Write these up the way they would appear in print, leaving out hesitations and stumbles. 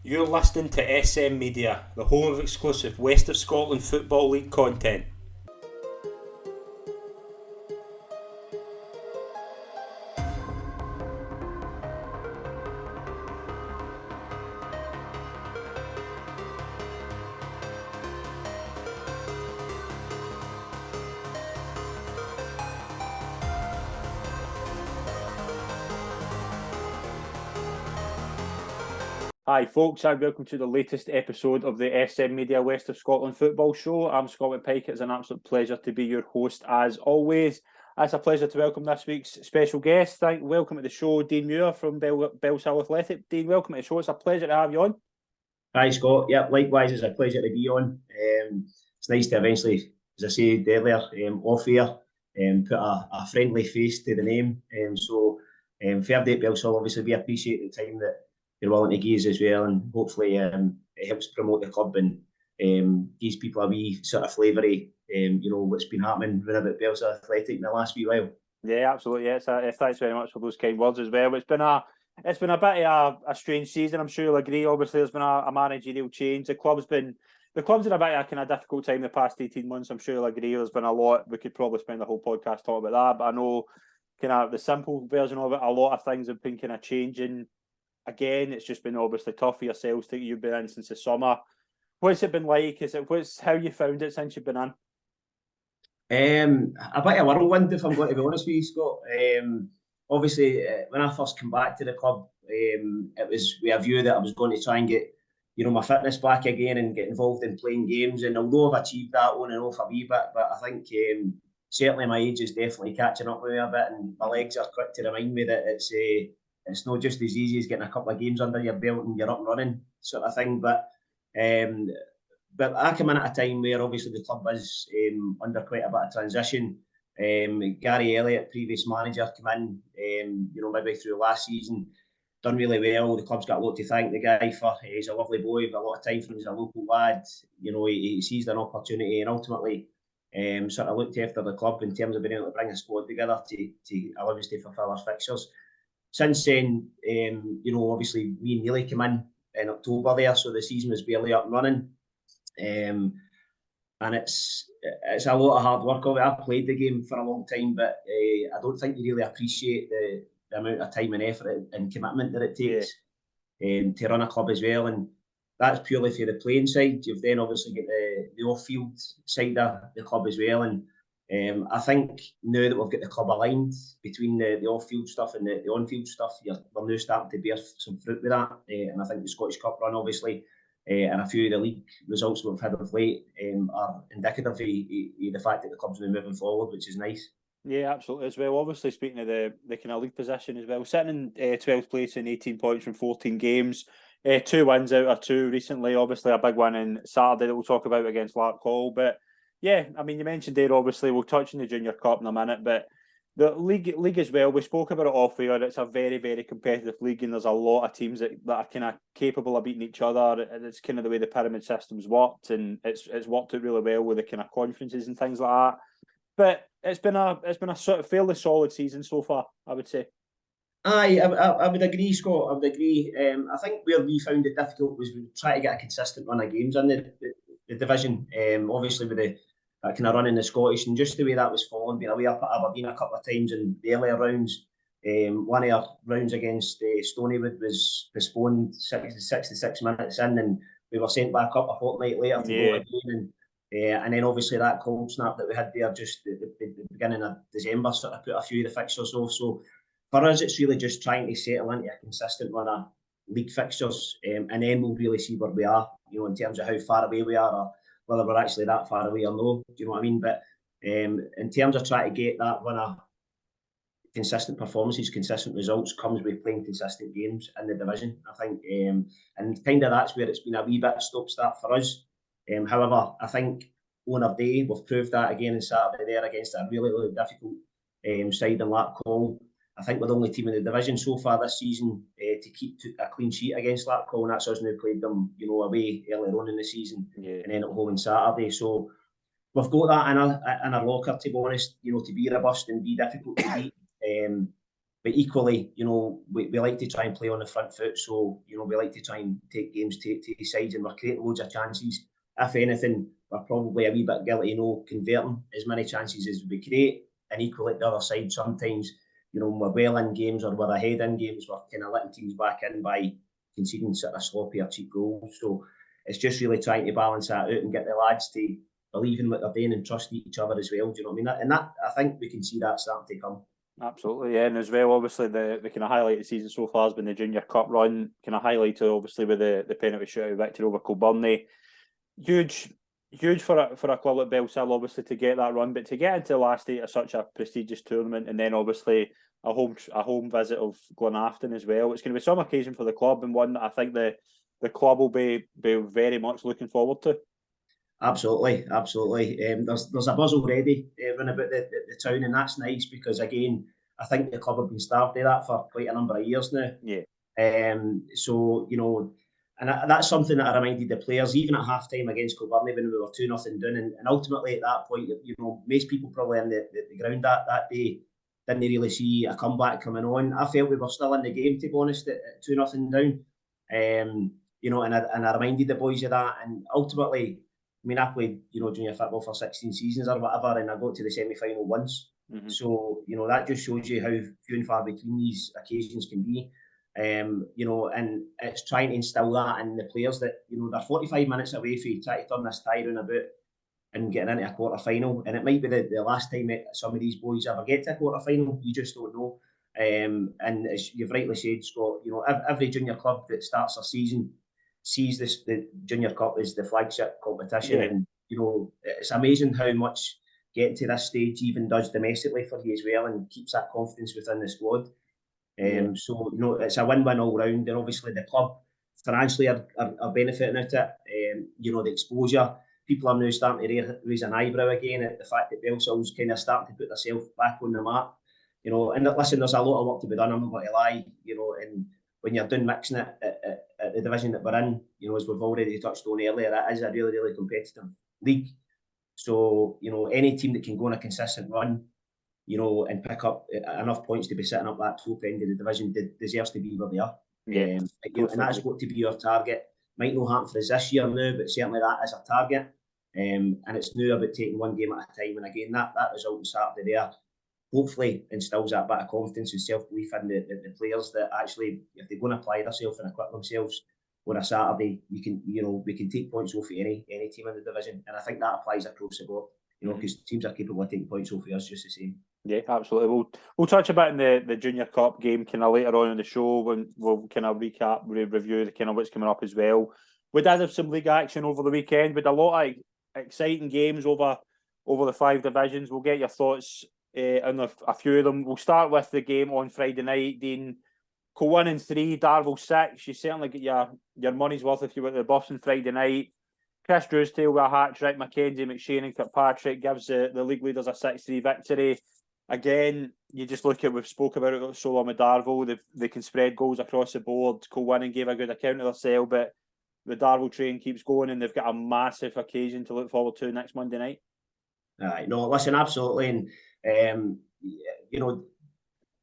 You're listening to SM Media, the home of exclusive West of Scotland Football League content. Hi folks, and welcome to the latest episode of the SM Media West of Scotland Football Show. I'm Scott McPike. It's an absolute pleasure to be your host as always. It's a pleasure to welcome this week's special guest. Welcome to the show, Dean Muir from Bellshill Athletic. Dean, welcome to the show. It's a pleasure to have you on. Hi Scott. Yep, likewise, it's a pleasure to be on. It's nice to eventually, as I said earlier, off air, put a friendly face to the name. Fair day at Bellshill, obviously we appreciate the time that you're willing to give us as well, and hopefully it helps promote the club and gives people a wee sort of flavoury, what's been happening around about Bellshill Athletic in the last wee while. Yeah, absolutely. Yes, thanks very much for those kind words as well. It's been a bit of a strange season. I'm sure you'll agree. Obviously, there's been a managerial change. The club's in a bit of a kind of difficult time the past 18 months. I'm sure you'll agree. There's been a lot. We could probably spend the whole podcast talking about that, but I know kind of the simple version of it. A lot of things have been kind of changing. Again, it's just been obviously tough for yourselves that you've been in since the summer. What's it been like? How you found it since you've been in? A bit of a whirlwind, if I'm going to be honest with you, Scott. Obviously, when I first came back to the club, it was with a view that I was going to try and get, my fitness back again and get involved in playing games. And although I've achieved that on and off a wee bit, but I think certainly my age is definitely catching up with me a bit, and my legs are quick to remind me that it's not just as easy as getting a couple of games under your belt and you're up and running sort of thing. But I come in at a time where obviously the club is under quite a bit of transition. Gary Elliott, previous manager, came in, midway through last season, done really well. The club's got a lot to thank the guy for. He's a lovely boy, with a lot of time for him. He's a local lad. He seized an opportunity and ultimately sort of looked after the club in terms of being able to bring a squad together to allow us to fulfil our fixtures. Since then, obviously me and Neely came in October there, so the season was barely up and running. And it's a lot of hard work of it. I've played the game for a long time, but I don't think you really appreciate the amount of time and effort and commitment that it takes to run a club as well. And that's purely for the playing side. You've then obviously got the off-field side of the club as well. And I think now that we've got the club aligned between the off-field stuff and the on-field stuff, we're now starting to bear some fruit with that. And I think the Scottish Cup run, obviously, and a few of the league results we've had of late are indicative of the fact that the club's now moving forward, which is nice. Yeah, absolutely as well. Obviously, speaking of the kind of league position as well, sitting in 12th place in 18 points from 14 games, 2 wins out of 2 recently. Obviously, a big one on Saturday that we'll talk about against Larkhall. But yeah, I mean, you mentioned there, obviously, we'll touch on the Junior Cup in a minute, but the league as well, we spoke about it off air. It's a very, very competitive league, and there's a lot of teams that are kind of capable of beating each other. It's kind of the way the pyramid system's worked, and it's worked out really well with the kind of conferences and things like that. But it's been a sort of fairly solid season so far, I would say. Aye, I would agree, Scott. I would agree. I think where we found it difficult was we try to get a consistent run of games in the division. Obviously with that kind of run in the Scottish, and just the way that was falling, being away up at Aberdeen a couple of times in the earlier rounds. One of our rounds against Stonywood was postponed 66 minutes in, and we were sent back up a fortnight later to go again. And then obviously that cold snap that we had there just at the beginning of December sort of put a few of the fixtures off. So for us, it's really just trying to settle into a consistent run of league fixtures, and then we'll really see where we are, in terms of how far away we are, or whether we're actually that far away or no. Do you know what I mean? But in terms of trying to get that run of consistent performances, consistent results, comes with playing consistent games in the division, I think. And kind of that's where it's been a wee bit stop-start for us. However, I think on our day, we've proved that again on Saturday there against a really, really difficult side in Larkhall. I think we're the only team in the division so far this season to keep a clean sheet against Larkhall, and that's us now played them, away earlier on in the season, and then at home on Saturday. So we've got that in our locker, to be honest, to be robust and be difficult to beat. But equally, we like to try and play on the front foot. So, we like to try and take games to sides, and we're creating loads of chances. If anything, we're probably a wee bit guilty, converting as many chances as we create. And equally at the other side, sometimes, when we're well in games or we're ahead in games, we're kind of letting teams back in by conceding sort of sloppy or cheap goals. So it's just really trying to balance that out and get the lads to believe in what they're doing and trust each other as well. Do you know what I mean? And that, I think we can see that starting to come. Absolutely, yeah, and as well, obviously the kind of highlight of the season so far has been the Junior Cup run, kind of highlighted obviously with the penalty shootout victory over Kilbirnie. Huge for a club like Bellshill, obviously, to get that run, but to get into the last eight of such a prestigious tournament, and then obviously a home visit of Glenafton as well. It's going to be some occasion for the club, and one that I think the club will be very much looking forward to. Absolutely. There's a buzz already run about the town, and that's nice because, again, I think the club have been starved of that for quite a number of years now. Yeah. So, and that's something that I reminded the players, even at half-time against Kilbirnie when we were 2-0 down. And ultimately at that point, most people probably in the ground that day didn't really see a comeback coming on. I felt we were still in the game, to be honest, at 2-0 down. And I reminded the boys of that. And ultimately, I mean, I played, junior football for 16 seasons or whatever, and I got to the semi-final once. Mm-hmm. So, that just shows you how few and far between these occasions can be. And it's trying to instill that in the players that, they're 45 minutes away from trying to turn this tie round about and getting into a quarter-final. And it might be the last time that some of these boys ever get to a quarter-final. You just don't know. And as you've rightly said, Scott, every junior club that starts their season sees the Junior Cup as the flagship competition. Yeah. And, it's amazing how much getting to this stage even does domestically for you as well, and keeps that confidence within the squad. So, it's a win-win all round. And obviously the club financially are benefiting out of it. The exposure. People are now starting to raise an eyebrow again at the fact that Bellshill's kind of starting to put themselves back on the map. And listen, there's a lot of work to be done, I'm not going to lie. And when you're doing mixing it at the division that we're in, as we've already touched on earlier, it is a really, really competitive league. So, any team that can go on a consistent run, and pick up enough points to be sitting up that top end of the division deserves to be where they are. Yeah, and that's got to be our target. Might not happen for us this year now, but certainly that is a target. And it's now about taking one game at a time. And again, that result on Saturday there hopefully instills that bit of confidence and self-belief in the players that actually, if they go and apply themselves and equip themselves on a Saturday, we can take points off of any team in the division. And I think that applies across the board, because teams are capable of taking points off of us just the same. Yeah, absolutely. We'll touch a bit in the Junior Cup game kind of later on in the show when we'll kind of recap, review the kind of what's coming up as well. We did have some league action over the weekend with a lot of exciting games over the 5 divisions. We'll get your thoughts on a few of them. We'll start with the game on Friday night. Dean, Kilwinning 3, Darvel 6. You certainly get your money's worth if you were at the Buffs on Friday night. Chris Drewsdale with a hat-trick, Mackenzie, McShane and Kirkpatrick gives the league leaders a 6-3 victory. Again, you just look at, we've spoke about it so long with Darvel, they can spread goals across the board. Kilwinning gave a good account of themselves, but the Darvel train keeps going and they've got a massive occasion to look forward to next Monday night. No, listen, absolutely. And,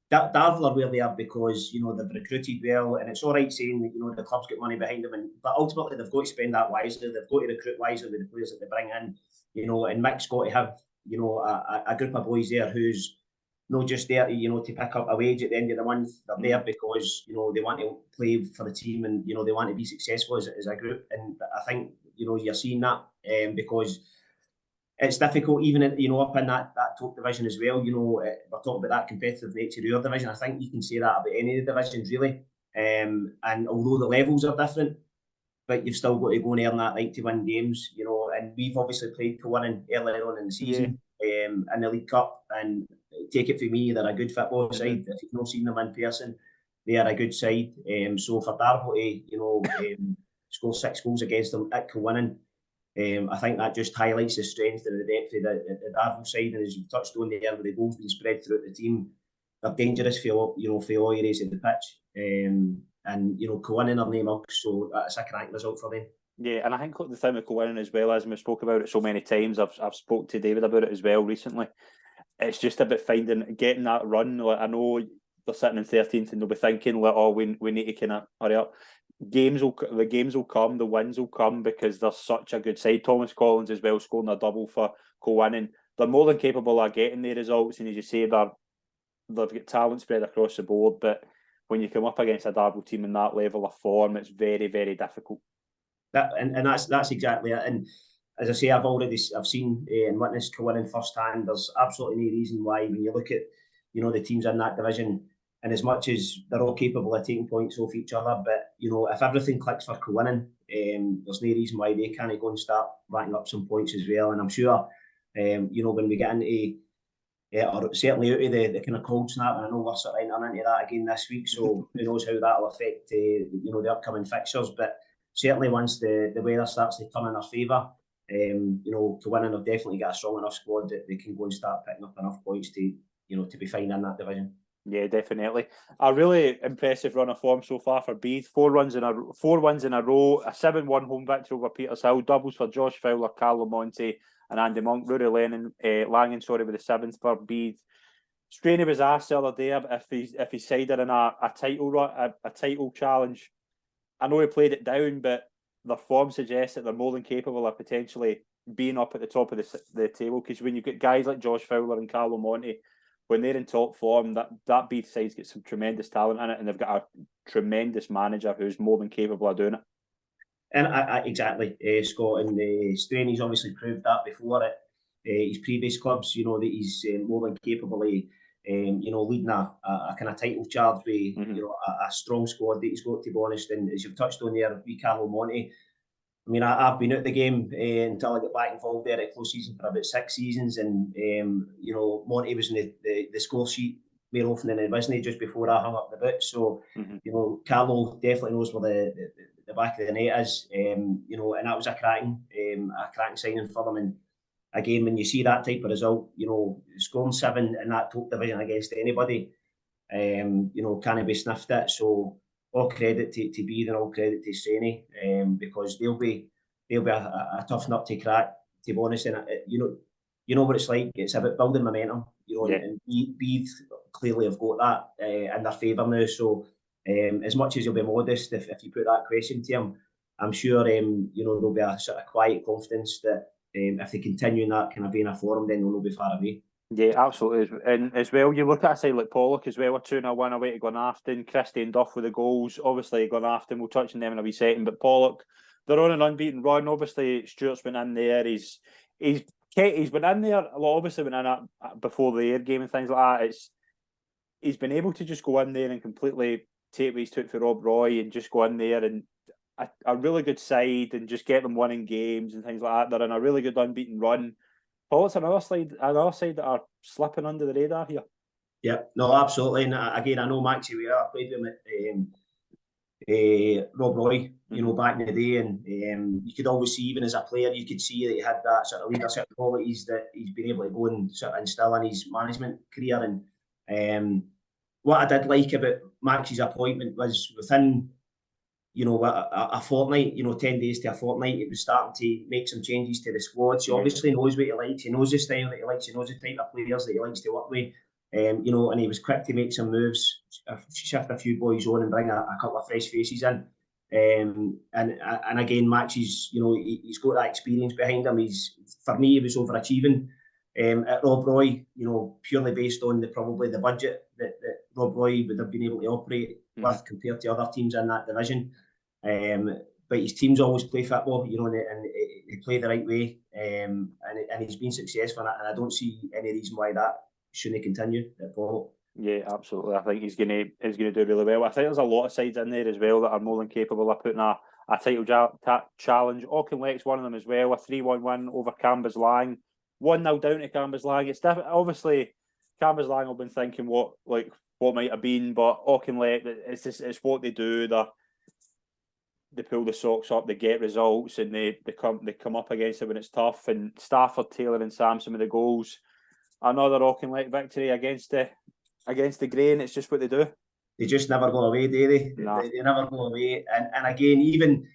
Darvel are where they are because, they've recruited well, and it's all right saying that, the club's got money behind them, but ultimately they've got to spend that wisely. They've got to recruit wisely with the players that they bring in, and Mick's got to have, a group of boys there who's not just there to, to pick up a wage at the end of the month. They're there because, they want to play for the team and, they want to be successful as a group. And I think, you're seeing that because it's difficult even up in that top division as well. We're talking about that competitive nature of your division. I think you can say that about any of the divisions really. And although the levels are different, but you've still got to go and earn that right to win games, and we've obviously played Kilwinning earlier on in the season in the League Cup, and take it from me, they're a good football side. If you've not seen them in person, they are a good side. So for Darvel to, score 6 goals against them at Kilwinning, I think that just highlights the strength and the depth of the Darvel side. And as you've touched on there, with the goals being spread throughout the team, they're dangerous for all areas of the pitch. And Kilwinning are no mugs, so that's a cracking result for them. Yeah, and I think the thing with Kilwinning as well, as we spoke about it so many times, I've spoke to David about it as well recently. It's just about getting that run. Like, I know they're sitting in 13th and they'll be thinking, like, oh, we need to kind of hurry up. The games will come, the wins will come because they're such a good side. Thomas Collins as well scoring a double for co-winning. They're more than capable of getting the results, and as you say, they've got talent spread across the board. But when you come up against a Darvel team in that level of form, it's very, very difficult. That's exactly it. And as I say, I've seen and witnessed co-winning firsthand. There's absolutely no reason why, when you look at the teams in that division, and as much as they're all capable of taking points off each other, but if everything clicks for co-winning, there's no reason why they can't go and start racking up some points as well. And I'm sure, when we get into or certainly out of the kind of cold snap, and I know we're sort of entering into that again this week, so who knows how that'll affect the upcoming fixtures. But certainly once the weather starts to turn in our favour, co-winning have definitely got a strong enough squad that they can go and start picking up enough points to be fine in that division. Yeah, definitely. A really impressive run of form so far for Beith. 4 wins in a row, a 7-1 home victory over Petershill, doubles for Josh Fowler, Carlo Monte and Andy Monk. Rory Langan, with the 7th for Beith. Straney was asked the other day if he's sided in a title run, a title challenge. I know he played it down, but their form suggests that they're more than capable of potentially being up at the top of the table. Because when you get guys like Josh Fowler and Carlo Monte, when they're in top form, that Beith side's got some tremendous talent in it, and they've got a tremendous manager who's more than capable of doing it. And exactly, Scott, and Straney's obviously proved that before at his previous clubs. That he's more than capable of, leading a kind of title charge with a strong squad that he's got, to be honest. And as you've touched on there, with Carlo Monte, I mean, I've been out the game until I got back involved there at close season for about 6 seasons, and Monty was in the score sheet more often than he wasn't just before I hung up the boot. So Carlo definitely knows where the back of the net is, and that was a cracking signing for them. And again, when you see that type of result, scoring 7 in that top division against anybody, can't be sniffed at. So all credit to Beith and all credit to Straney, because they'll be a tough nut to crack, to be honest. And you know what it's like. It's about building momentum, and Beith clearly have got that in their favour now. So as much as you'll be modest if you put that question to him, I'm sure there'll be a sort of quiet confidence that if they continue in that kind of vein of form, then they'll be far away. Yeah, absolutely. And as well, you look at a side like Pollock as well, a 2-0 win away to Glenafton. Christie and Duff with the goals. Obviously, Glenafton, we'll touch on them in a wee second, but Pollock, they're on an unbeaten run. Obviously, Stuart's been in there. He's been in there. Well, obviously, been in it before the air game and things like that. He's been able to just go in there and completely take what he's took for Rob Roy and just go in there and a really good side and just get them winning games and things like that. They're in a really good unbeaten run. Paul, it's another side that are slipping under the radar here. Yeah, no, absolutely. And again, I know Maxie Weir, I played with him at Rob Roy, back in the day, and you could always see, even as a player, you could see that he had that sort of leadership qualities that he's been able to go and sort of instill in his management career. And what I did like about Maxie's appointment was within a fortnight, 10 days to a fortnight, it was starting to make some changes to the squad. So obviously knows what he likes, he knows the style that he likes, he knows the type of players that he likes to work with. And he was quick to make some moves, shift a few boys on and bring a couple of fresh faces in. And again, Maxie's, he's got that experience behind him. For me, he was overachieving at Rob Roy, purely based on probably the budget that Rob Roy would have been able to operate with compared to other teams in that division. But his teams always play football, and they play the right way, and he's been successful in it, and I don't see any reason why that shouldn't continue at Pollock. Yeah, absolutely. I think he's gonna do really well. I think there's a lot of sides in there as well that are more than capable of putting a title challenge. Auchinleck's one of them as well. A 3-1 win over Cambuslang, 1-0 down to Cambuslang. It's obviously Cambuslang have been thinking what might have been, but Auchinleck, it's what they do. They pull the socks up, they get results, and they come up against it when it's tough. And Stafford, Taylor, and Samson with the goals. Another Auchinleck victory against the Grain. It's just what they do. They just never go away, do they? No. They never go away. And again, even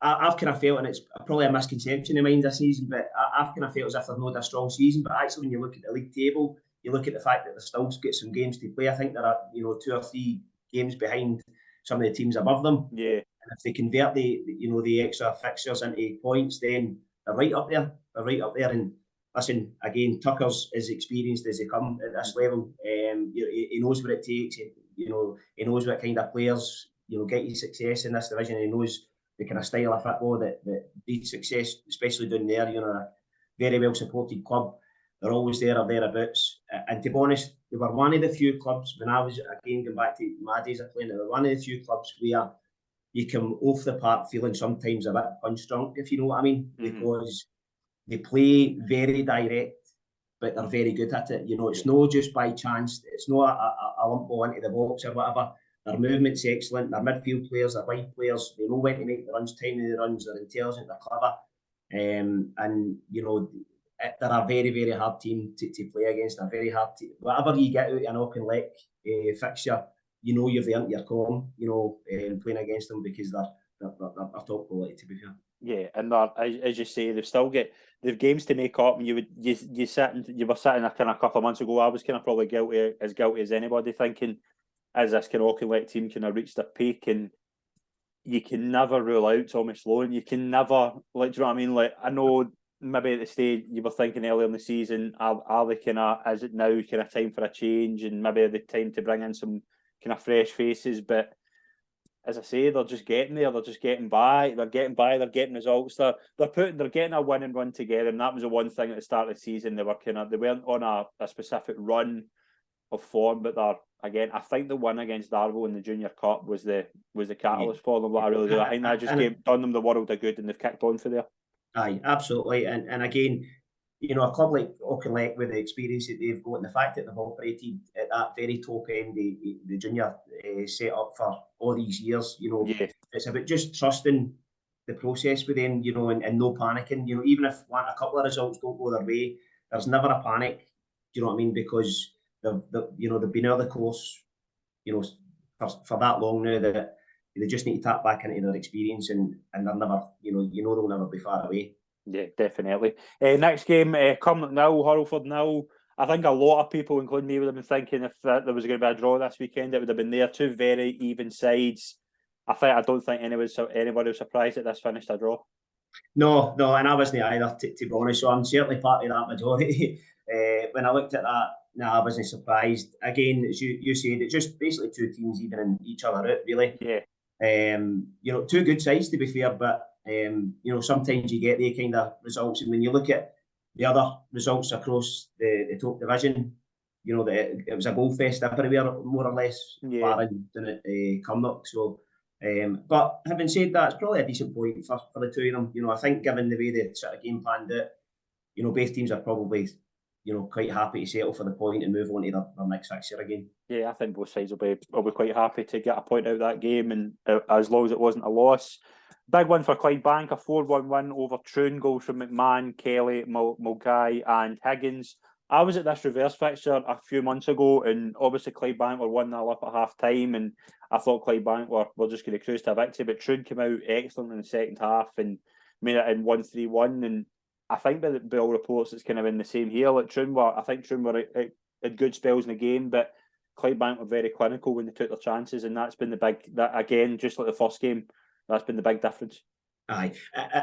I've kind of felt, and it's probably a misconception in mind this season, but I've kind of felt as if they've not had a strong season. But actually, when you look at the league table, you look at the fact that they've still got some games to play. I think there are 2 or 3 games behind some of the teams above them. Yeah. And if they convert the extra fixtures into points, then they're right up there. They're right up there. And listen, again, Tucker's as experienced as they come at this level. He knows what it takes. He knows what kind of players get you success in this division. He knows the kind of style of football that breeds success, especially down there. A very well supported club. They're always there or thereabouts. And to be honest, they were one of the few clubs, when I was, again, going back to my days of playing, they were one of the few clubs where you come off the park feeling sometimes a bit punch drunk, if you know what I mean, because they play very direct, but they're very good at it. It's not just by chance. It's not a lump ball into the box or whatever. Their movement's excellent. Their midfield players, their wide players, they know when to make the runs, timing the runs. They're intelligent, they're clever, and they're a very, very hard team to play against. A very hard team. Whatever you get out of an Auchinleck fixture, you've earned your calm. Playing against them, because they're top quality, to be fair. Yeah, and as you say, they've games to make up. And you were sitting a kind of couple of months ago. I was kind of probably guilty as anybody, thinking, as this kind of Auchinleck team kind of reached their peak, and you can never rule out Thomas Sloan. You can never, do you know what I mean? I know maybe at the stage you were thinking earlier in the season, are they kind of, is it now kind of time for a change, and maybe the time to bring in some kind of fresh faces? But as I say, they're just getting there. They're just getting by. They're getting results. They're getting a win and run together, and that was the one thing at the start of the season. They weren't on a specific run of form, but again, I think the win against Darvel in the Junior Cup was the catalyst for them. I really do. I think that just done them the world of good, and they've kicked on for there. Aye, absolutely. And again, a club like Auchinleck, with the experience that they've got and the fact that they've operated at that very top end, the junior set up for all these years, it's about just trusting the process with them, and no panicking. Even if a couple of results don't go their way, there's never a panic. Do you know what I mean? Because they've been out of the course, for that long now, that they just need to tap back into their experience, and they're never, they'll never be far away. Yeah, definitely. Next game, Cumnock 0, Hurlford 0. I think a lot of people, including me, would have been thinking if there was going to be a draw this weekend, it would have been there. Two very even sides. I don't think anybody was surprised that this finished a draw. No, and I wasn't either, to be honest. So I'm certainly part of that majority. When I looked at that, no, I wasn't surprised. Again, as you said, it's just basically two teams evening each other out, really. Yeah. Two good sides, to be fair, but sometimes you get the kind of results, and when you look at the other results across the top division, it was a goal fest everywhere, more or less, barring Cumnock. So, but having said that, it's probably a decent point for the two of them. I think, given the way the sort of game planned out, both teams are probably quite happy to settle for the point and move on to their next fixture again. Yeah, I think both sides will be quite happy to get a point out of that game, and as long as it wasn't a loss. Big win for Clydebank, a 4-1 win over Troon. Goals from McMahon, Kelly, Mulcahy and Higgins. I was at this reverse fixture a few months ago, and obviously Clydebank were 1-0 up at half time, and I thought Clydebank were just going to cruise to a victory, but Troon came out excellent in the second half and made it in 1-3-1. And I think by all reports it's kind of in the same here. Like Troon were at good spells in the game, but Clydebank were very clinical when they took their chances, and that's been that again, just like the first game, that's been the big difference. Aye,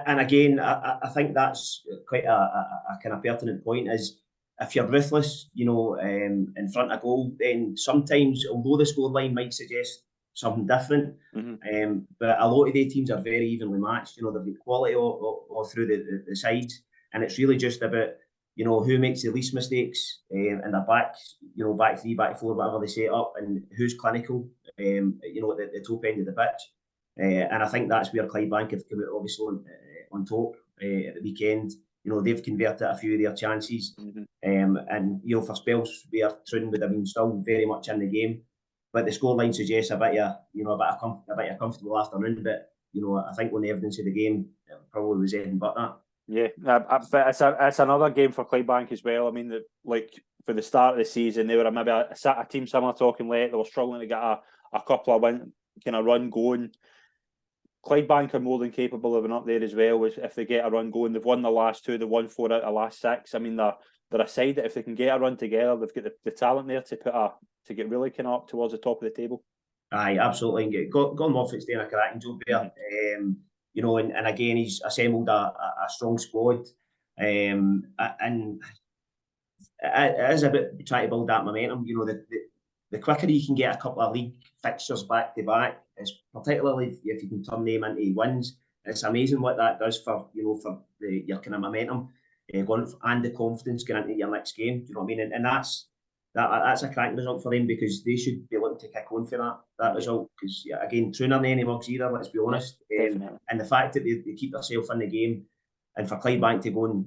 and again, I think that's quite a kind of pertinent point. Is if you're ruthless, in front of goal, then sometimes, although the scoreline might suggest something different, but a lot of the teams are very evenly matched. They've got quality all through the sides, and it's really just about who makes the least mistakes in their back three, back four, whatever they set up, and who's clinical, at the top end of the pitch. And I think that's where Clydebank have come out obviously on top at the weekend. They've converted a few of their chances, and for spells where Troon would have been still very much in the game, but the scoreline suggests a bit of comfortable afternoon. But I think on the evidence of the game, it probably was anything but that. Yeah, but it's another game for Clydebank as well. I mean, for the start of the season, they were maybe a team similar to Auchinleck. They were struggling to get a couple of run going. Clydebank are more than capable of being up there as well if they get a run going. They've won the last two. They've won 4 out of the last 6. I mean, they're they're a side that if they can get a run together, they've got the talent there to get really kind of up towards the top of the table. Aye, absolutely. Gordon Moffat's doing a cracking job there. You know, and again, he's assembled a strong squad. And it is about trying to build that momentum. You know, the quicker you can get a couple of league fixtures back to back, is particularly if you can turn them into wins. It's amazing what that does for your kind of momentum and the confidence going into your next game. Do you know what I mean? And that's a cracking result for them, because they should be looking to kick on for that result. Because again, Troon aren't any mugs either. Let's be honest. And the fact that they keep themselves in the game, and for Clydebank to go and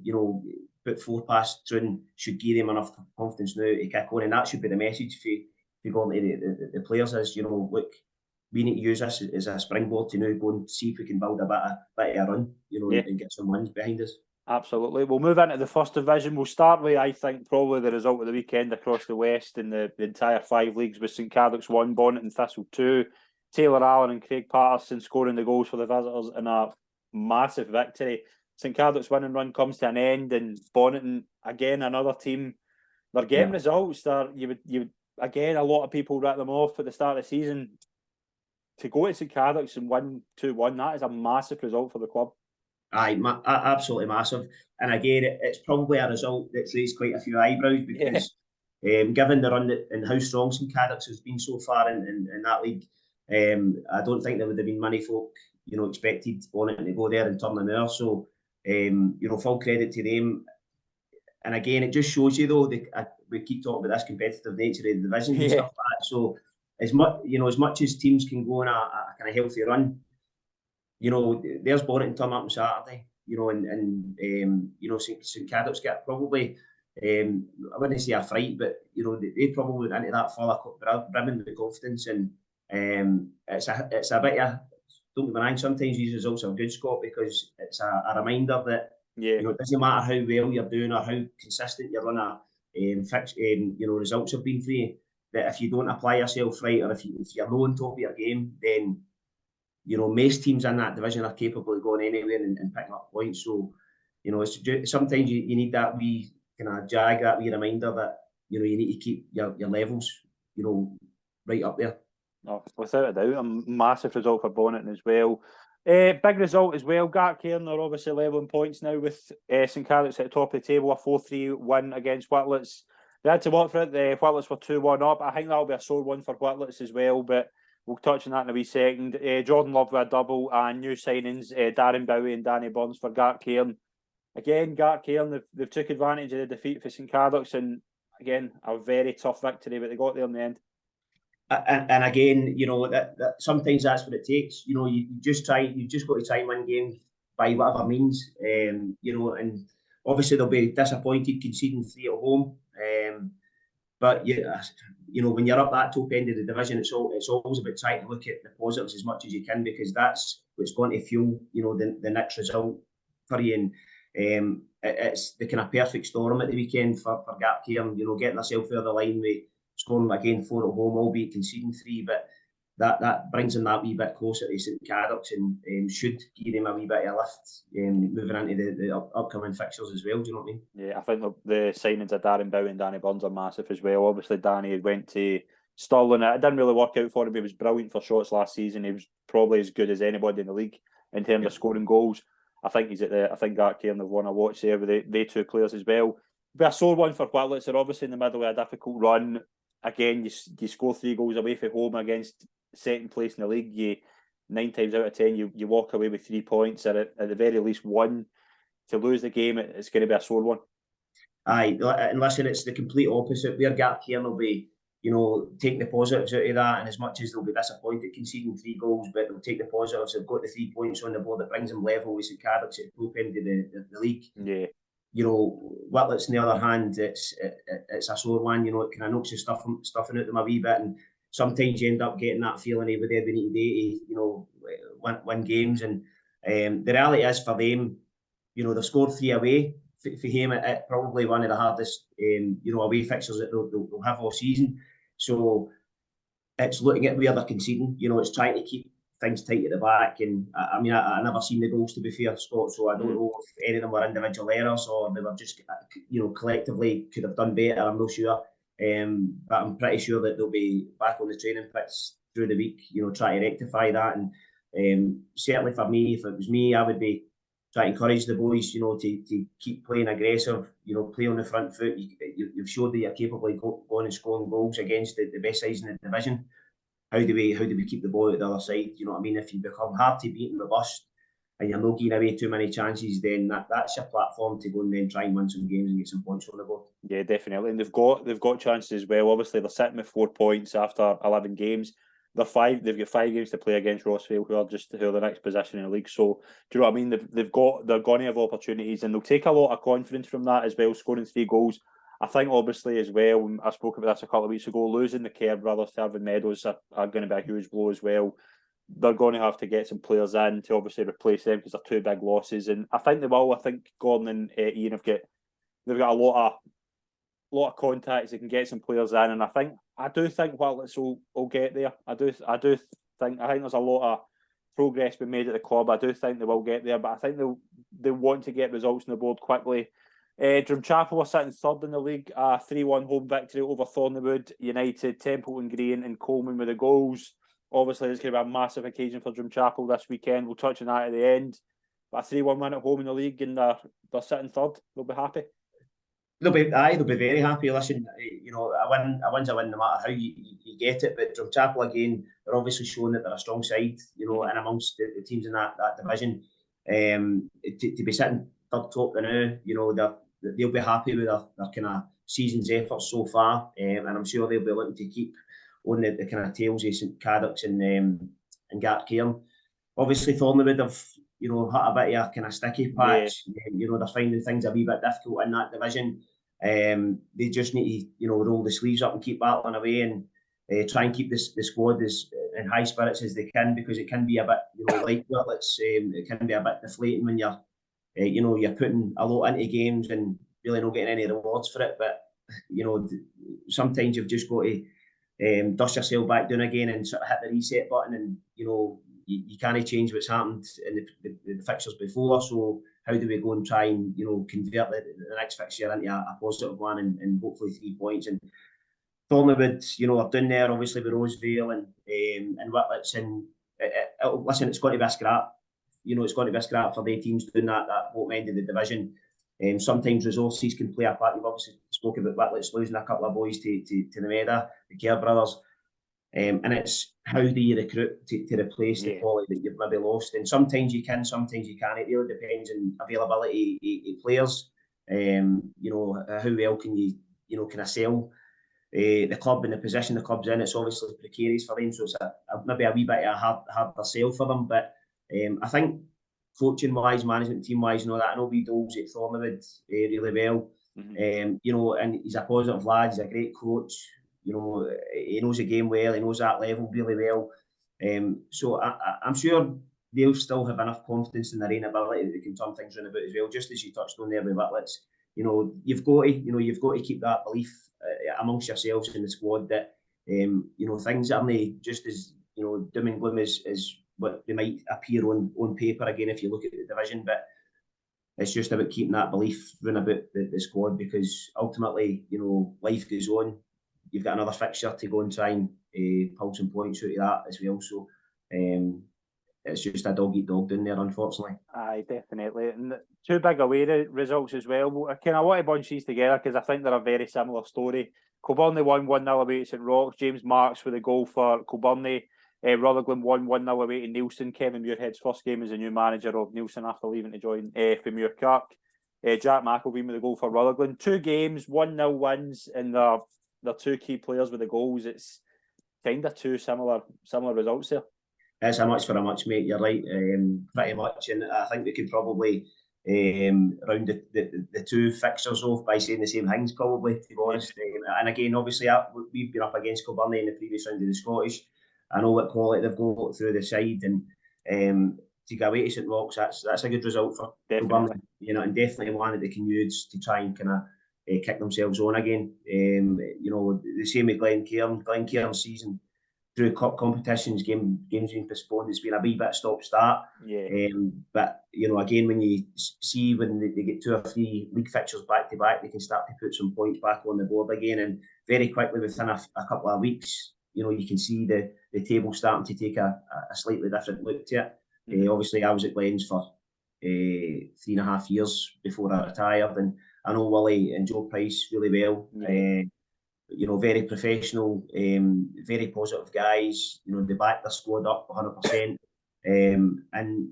put 4 past Troon should give them enough confidence now to kick on, and that should be the message for going to the players is, look, we need to use this as a springboard to now go and see if we can build a bit of a run, and get some wins behind us. Absolutely. We'll move into the first division. We'll start with, I think, probably the result of the weekend across the West in the entire 5 leagues, with St Cadoc's 1, Bonnet Thistle 2. Taylor Allen and Craig Patterson scoring the goals for the visitors in a massive victory. St Cadoc's winning run comes to an end, and Bonnet, again, another team, they're getting results. You would again, a lot of people write them off at the start of the season. To go to St Cadoc's and win 2-1, that is a massive result for the club. Aye, absolutely massive. And again, it's probably a result that's raised quite a few eyebrows, because given the run and how strong St Cadoc's has been so far in that league, I don't think there would have been many folk, expected Bonnet to go there and turn an hour. So, full credit to them. And again, it just shows you, though, we keep talking about this competitive nature of the division and stuff like that. So, as much as teams can go on a kind of healthy run, there's Bonnet turn up on Saturday, and St Cadoc's get probably, I wouldn't say a fright, but they probably went into that full brimming with confidence, and it's a bit of, don't get me wrong, sometimes these results are good, Scott, because it's a reminder that it doesn't matter how well you're doing or how consistent your run of results have been for you, that if you don't apply yourself right, or if you're low on top of your game, then most teams in that division are capable of going anywhere and picking up points. So, it's sometimes you need that wee kind of jag, that wee reminder that you need to keep your levels, right up there. Oh, without a doubt, a massive result for Bonnet as well. Big result as well. Gartcairn are obviously levelling points now with St Cadoc's at the top of the table, a 4-3 win against Whitlets. They had to work for it. The Whitlets were 2-1 up. I think that'll be a sore one for Whitlets as well, but we'll touch on that in a wee second. Jordan Love with a double, and new signings, Darren Bowie and Danny Burns for Gartcairn. Again, Gartcairn, they've took advantage of the defeat for St Cadoc's, and again, a very tough victory, but they got there in the end. And again, that sometimes that's what it takes. You just got to try and win games by whatever means. And obviously they'll be disappointed conceding 3 at home. But when you're up that top end of the division, it's always about trying to look at the positives as much as you can, because that's what's going to fuel the next result for you. And it's the kind of perfect storm at the weekend for Gartcairn. Getting themselves over the line with scoring again 4 at home, albeit conceding 3, but that brings them that wee bit closer to St Cadoc's, and should give them a wee bit of a lift moving into the upcoming fixtures as well. Do you know what I mean? Yeah, I think the signings of Darren Bowie and Danny Burns are massive as well. Obviously, Danny went to Stirling. It didn't really work out for him. He was brilliant for shots last season. He was probably as good as anybody in the league in terms of scoring goals. I think I think Gartcairn have won a watch there with they 2 players as well. But a sore one for Whitlets. They're obviously in the middle of a difficult run. Again, you score 3 goals away from home against second place in the league. 9 times out of 10, you walk away with 3 points, or at the very least 1. To lose the game, it's going to be a sore one. Aye, and listen, it's the complete opposite. Where Gartcairn will be, taking the positives out of that, and as much as they'll be disappointed conceding 3 goals, but they'll take the positives. They've got the 3 points on the board that brings them level with St Cadoc's at the top end of the league. Yeah. Whitlets on the other hand, it's a sore one. It kind of knocks the stuffing out them a wee bit, and sometimes you end up getting that feeling of whether they need to win games. And the reality is for them, they've scored 3 away. For him, it's probably one of the hardest away fixtures that they'll have all season. So it's looking at where they're conceding. It's trying to keep things tight at the back. And I mean, I never seen the goals, to be fair, Scott. So I don't know if any of them were individual errors or they were just, collectively could have done better. I'm not sure. But I'm pretty sure that they'll be back on the training pitch through the week, try to rectify that. And certainly for me, if it was me, I would be trying to encourage the boys, to keep playing aggressive, play on the front foot. You've showed that you're capable of going and scoring goals against the best sides in the division. How do we keep the ball at the other side? You know what I mean? If you become hard to beat and robust and you're not giving away too many chances, then that's your platform to go and then try and win some games and get some points on the board. Yeah, definitely. And they've got chances as well. Obviously, they're sitting with 4 points after 11 games. They've got 5 games to play against WOSFL, who are the next position in the league. So do you know what I mean? They're going to have opportunities, and they'll take a lot of confidence from that as well, scoring 3 goals. I think obviously as well, I spoke about this a couple of weeks ago, losing the Kerr brothers to Irvine Meadows are going to be a huge blow as well. They're going to have to get some players in to obviously replace them because they're 2 big losses. And I think they will. I think Gordon and Ian they've got a lot of contacts. They can get some players in, and I do think Whitlets will get there. I think there's a lot of progress being made at the club. I do think they will get there, but I think they want to get results on the board quickly. Drumchapel are sitting 3rd in the league, 3-1 home victory over Thornwood United, Templeton Green and Coleman with the goals. Obviously, it's going to be a massive occasion for Drumchapel this weekend. We'll touch on that at the end. But a 3-1 win at home in the league, and they're sitting 3rd. They'll be happy. They'll be very happy. Listen, a win's a win no matter how you get it. But Drumchapel again, they're obviously showing that they're a strong side, and amongst the teams in that division. To be sitting 3rd top now, they'll be happy with their kind of season's efforts so far, and I'm sure they'll be looking to keep on the kind of tails of St Cadox and Gartcairn. Obviously, Thornwood have had a bit of a kind of sticky patch. Yeah. They're finding things a wee bit difficult in that division. They just need to roll the sleeves up and keep battling away and try and keep the squad as in high spirits as they can, because it can be a bit like it can be a bit deflating when you're putting a lot into games and really not getting any rewards for it. But sometimes you've just got to dust yourself back down again and sort of hit the reset button, and you can't change what's happened in the fixtures before. So how do we go and try and convert the next fixture into a positive one and hopefully 3 points? And Thornwood, are down there obviously with Rosevale and Whitlets, and listen, it's got to be a scrap. It's got to be a scrap for the teams doing that bottom end of the division. Sometimes resources can play a part. You've obviously spoken about Whitlets losing a couple of boys to the Meda, the Kerr brothers. And it's how do you recruit to replace the quality that you've maybe lost? And sometimes you can, sometimes you can't. It really depends on availability of players. How well can you kind of sell the club and the position the club's in? It's obviously precarious for them, so it's maybe a wee bit of a harder sell for them. But I think coaching wise, management team wise, I know we Doles at Thornwood really well. And he's a positive lad. He's a great coach. He knows the game well. He knows that level really well. So I'm sure they'll still have enough confidence in their own ability that they can turn things around about as well. Just as you touched on there with Whitlets, you've got to keep that belief amongst yourselves in the squad that things aren't just as doom and gloom as what they might appear on paper. Again, if you look at the division, but it's just about keeping that belief round about the squad, because ultimately, life goes on. You've got another fixture to go and try and pull some points out of that as well. So it's just a dog eat dog down there, unfortunately. Aye, definitely. And 2 big away results as well. I want to bunch these together because I think they're a very similar story. Kilburn won 1-0 away at St Roch's. James Marks with a goal for Kilburn. Rutherglen won 1-0 away to Neilson. Kevin Muirhead's first game as a new manager of Neilson after leaving to join for Muirkirk. Jack McElveen with a goal for Rutherglen. 2 games, 1-0 wins, and they're 2 key players with the goals. It's kind of 2 similar results there. It's a much for a much, mate. You're right, pretty much. And I think we could probably round the 2 fixtures off by saying the same things, probably, to be honest. And again, obviously, we've been up against Kilburn in the previous round of the Scottish. I know what quality they've got through the side, and to go away to St Roch's, that's a good result for Kilburn, and definitely one that they can use to try and kind of kick themselves on again. The same with Glencairn. Glencairn's season through cup competitions, games being postponed, it's been a wee bit stop-start. Yeah. But again, when you see when they get 2 or 3 league fixtures back to back, they can start to put some points back on the board again, and very quickly within a couple of weeks, you can see the table starting to take a slightly different look to it. Obviously, I was at Glens for 3.5 years before I retired, and I know Willie and Joe Price really well. Yeah. Very professional, very positive guys. They back their squad up 100%, and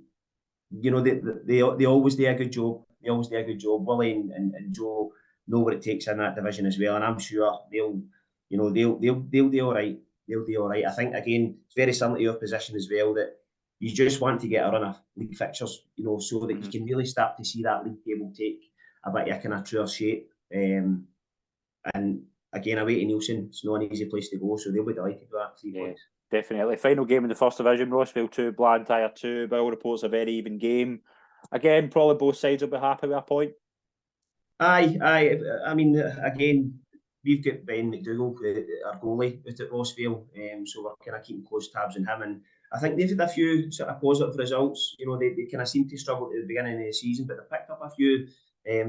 they always do a good job. They always do a good job. Willie and Joe know what it takes in that division as well, and I'm sure they'll do all right. They'll do all right. I think again, it's very similar to your position as well, that you just want to get a run of league fixtures, so that you can really start to see that league table take a bit of a kind of truer shape. And again, away to Nielsen, it's not an easy place to go, so they'll be delighted with that 3 points. Definitely. Final game in the first division, Rossville 2, Blantyre 2. By all reports, a very even game. Again, probably both sides will be happy with a point. Aye. I mean, again, we've got Ben McDougall, our goalie, out at Rossville, so we're kind of keeping close tabs on him. And I think they've had a few sort of positive results. They kind of seemed to struggle at the beginning of the season, but they picked up a few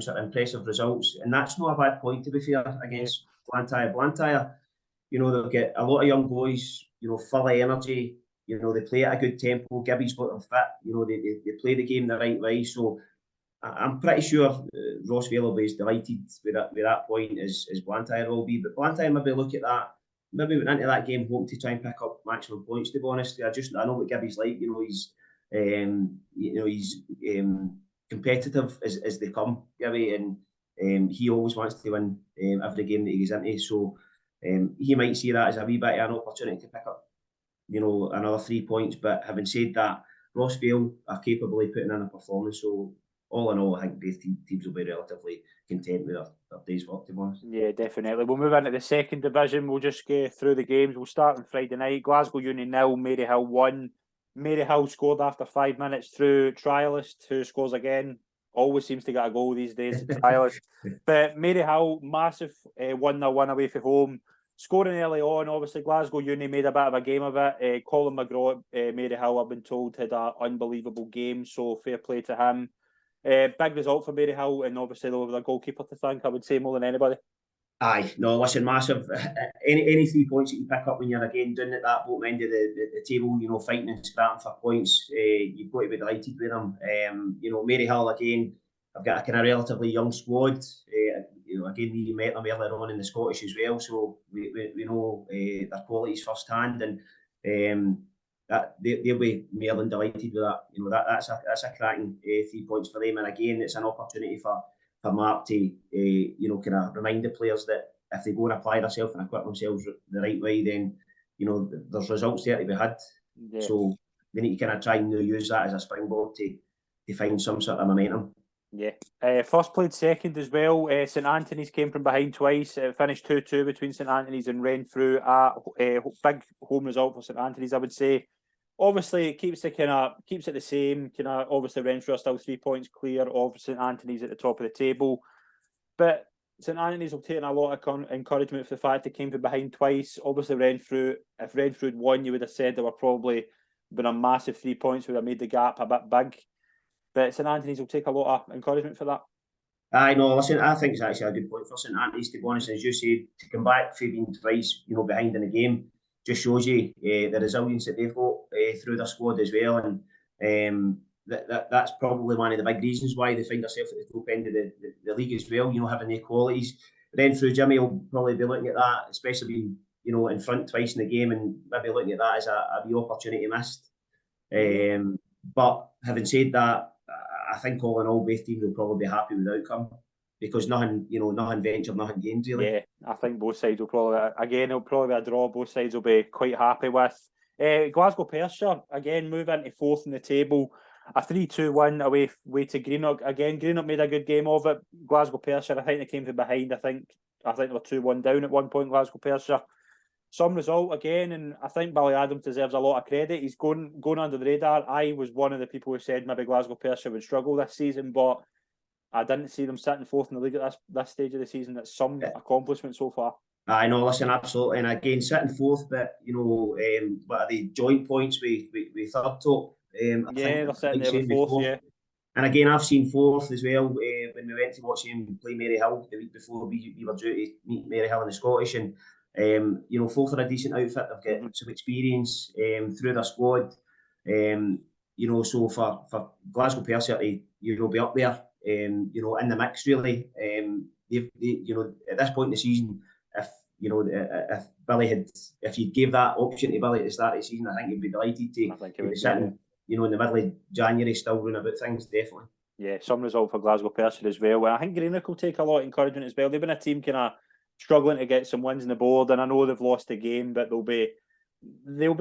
sort of impressive results, and that's not a bad point, to be fair, against Blantyre. Blantyre, they've got a lot of young boys, full of energy. They play at a good tempo. Gibby's got them fit. They play the game the right way. So I'm pretty sure Rossville will be as delighted with that point as Blantyre will be. But Blantyre maybe look at that, maybe went into that game hoping to try and pick up maximum points. To be honest, I know what Gibby's like. He's competitive as they come, Gibby, and he always wants to win every game that he gets into. So he might see that as a wee bit of an opportunity to pick up, another 3 points. But having said that, Rossville are capable of putting in a performance. So all in all, I think both teams will be relatively content with their day's work, to be honest. Yeah, definitely. We'll move into the second division. We'll just go through the games. We'll start on Friday night. Glasgow Union 0, Maryhill 1. Maryhill scored after 5 minutes through Trialist, who scores again. Always seems to get a goal these days, Trialist. But Maryhill, massive 1-0 win away from home. Scoring early on, obviously Glasgow Union made a bit of a game of it. Colin McGraw at Maryhill, I've been told, had an unbelievable game, so fair play to him. Big result for Maryhill, and obviously they were their goalkeeper to thank, I would say, more than anybody. Aye, no, listen, massive. Any 3 points you can pick up when you're again down at that bottom end of the table, fighting and scrapping for points, you've got to be delighted with them. Maryhill again, I've got a kind of relatively young squad. Again, we met them earlier on in the Scottish as well, so we know their qualities firsthand, and that they'll be more than delighted with that. That's a cracking 3 points for them, and again, it's an opportunity for Mark to kind of remind the players that if they go and apply themselves and equip themselves the right way, then there's results there to be had. Yes. So they need to kind of try and use that as a springboard to find some sort of momentum. Yeah. First played second as well. St Anthony's came from behind twice. It finished 2-2 between St Anthony's and Renfrew. Big home result for St Anthony's, I would say. Obviously, it keeps it the same. Obviously, Renfrew are still 3 points clear of St Anthony's at the top of the table. But St Anthony's will take a lot of encouragement for the fact they came from behind twice. Obviously, if Renfrew had won, you would have said they were probably been a massive 3 points, would have made the gap a bit big. But St Anthony's will take a lot of encouragement for that. I know. Listen, I think it's actually a good point for St Anthony's, to be honest. As you said, to come back from being twice, behind in the game, just shows you the resilience that they've got through their squad as well, and that's probably one of the big reasons why they find themselves at the top end of the league as well. Having their qualities. Renfrew, Jimmy will probably be looking at that, especially being in front twice in the game, and maybe looking at that as a wee opportunity missed. But having said that, I think all in all, both teams will probably be happy with the outcome, because nothing ventured, nothing gained, really. Yeah, I think both sides will it'll probably be a draw. Both sides will be quite happy with. Glasgow Perthshire, again, move into fourth in the table. A 3-2 away to Greenock. Again, Greenock made a good game of it. Glasgow Perthshire, I think they came from behind. I think they were 2-1 down at one point, Glasgow Perthshire. Some result again, and I think Billy Adams deserves a lot of credit. He's going under the radar. I was one of the people who said maybe Glasgow Perthshire would struggle this season, but I didn't see them sitting fourth in the league at this stage of the season. That's some accomplishment so far. I know, listen, absolutely. And again, sitting fourth, but what are the joint points with third top? I Yeah, they're sitting think there with same with fourth. fourth. Yeah. And again, I've seen fourth as well when we went to watch him play Maryhill the week before. We were due to meet Maryhill in the Scottish, and fourth are a decent outfit. They've got some experience through their squad. So for Glasgow Percy to be up there, in the mix really. At this point in the season, if if Billy if you gave that option to Billy at the start of the season, I think he'd be delighted to I think it be would be. sitting, in the middle of January, still running about things, definitely. Yeah, some result for Glasgow Percy as well. I think Greenock will take a lot of encouragement as well. They've been a team kind of struggling to get some wins on the board, and I know they've lost a game, but they'll be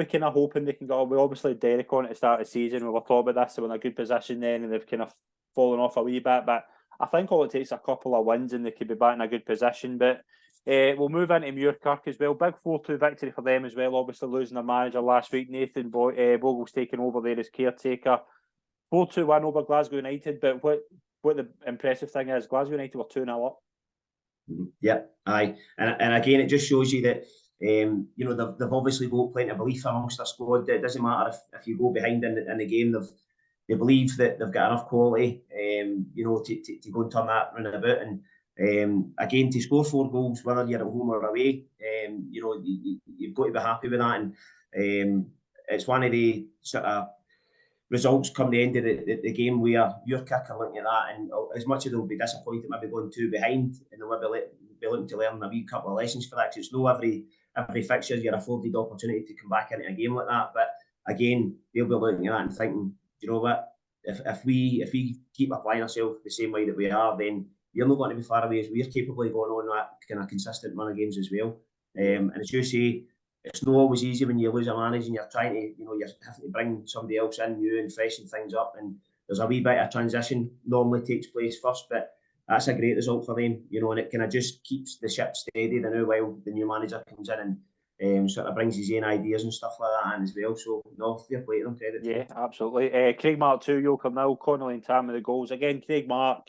kind of hoping they can go. We obviously Derek on at the start of the season. We were talking about this. They were in a good position then, and they've kind of fallen off a wee bit. But I think all it takes a couple of wins, and they could be back in a good position. But we'll move into Muirkirk as well. Big 4-2 victory for them as well. Obviously losing their manager last week. Nathan Bogle's taking over there as caretaker. 4-2 win over Glasgow United, but what the impressive thing is, Glasgow United were 2-0 up. Yeah, aye, and again, it just shows you that they've obviously got plenty of belief amongst their squad. It doesn't matter if you go behind in the game. They believe that they've got enough quality, to go and turn that round about. And again, to score 4 goals, whether you're at home or away, you've got to be happy with that. And it's one of the sort of results come the end of the game where your kick are looking at that, and as much as they'll be disappointed maybe going 2 behind, and they'll be looking to learn a wee couple of lessons for that, because it's no every fixture you're afforded opportunity to come back into a game like that. But again, they'll be looking at that and thinking, you know what, if we keep applying ourselves the same way that we are, then we're not going to be far away, as we're capable of going on that kind of consistent run of games as well. And as you say, it's not always easy when you lose a manager and you're trying to, you're having to bring somebody else in new and freshen things up. And there's a wee bit of transition normally takes place first, but that's a great result for them, and it kind of just keeps the ship steady the now while the new manager comes in and sort of brings his own ideas and stuff like that in as well. So, no, fair play to them, credit. Yeah, absolutely. Craig Mark 2, Yoker Mill, Connolly and Tam with the goals. Again, Craig Mark,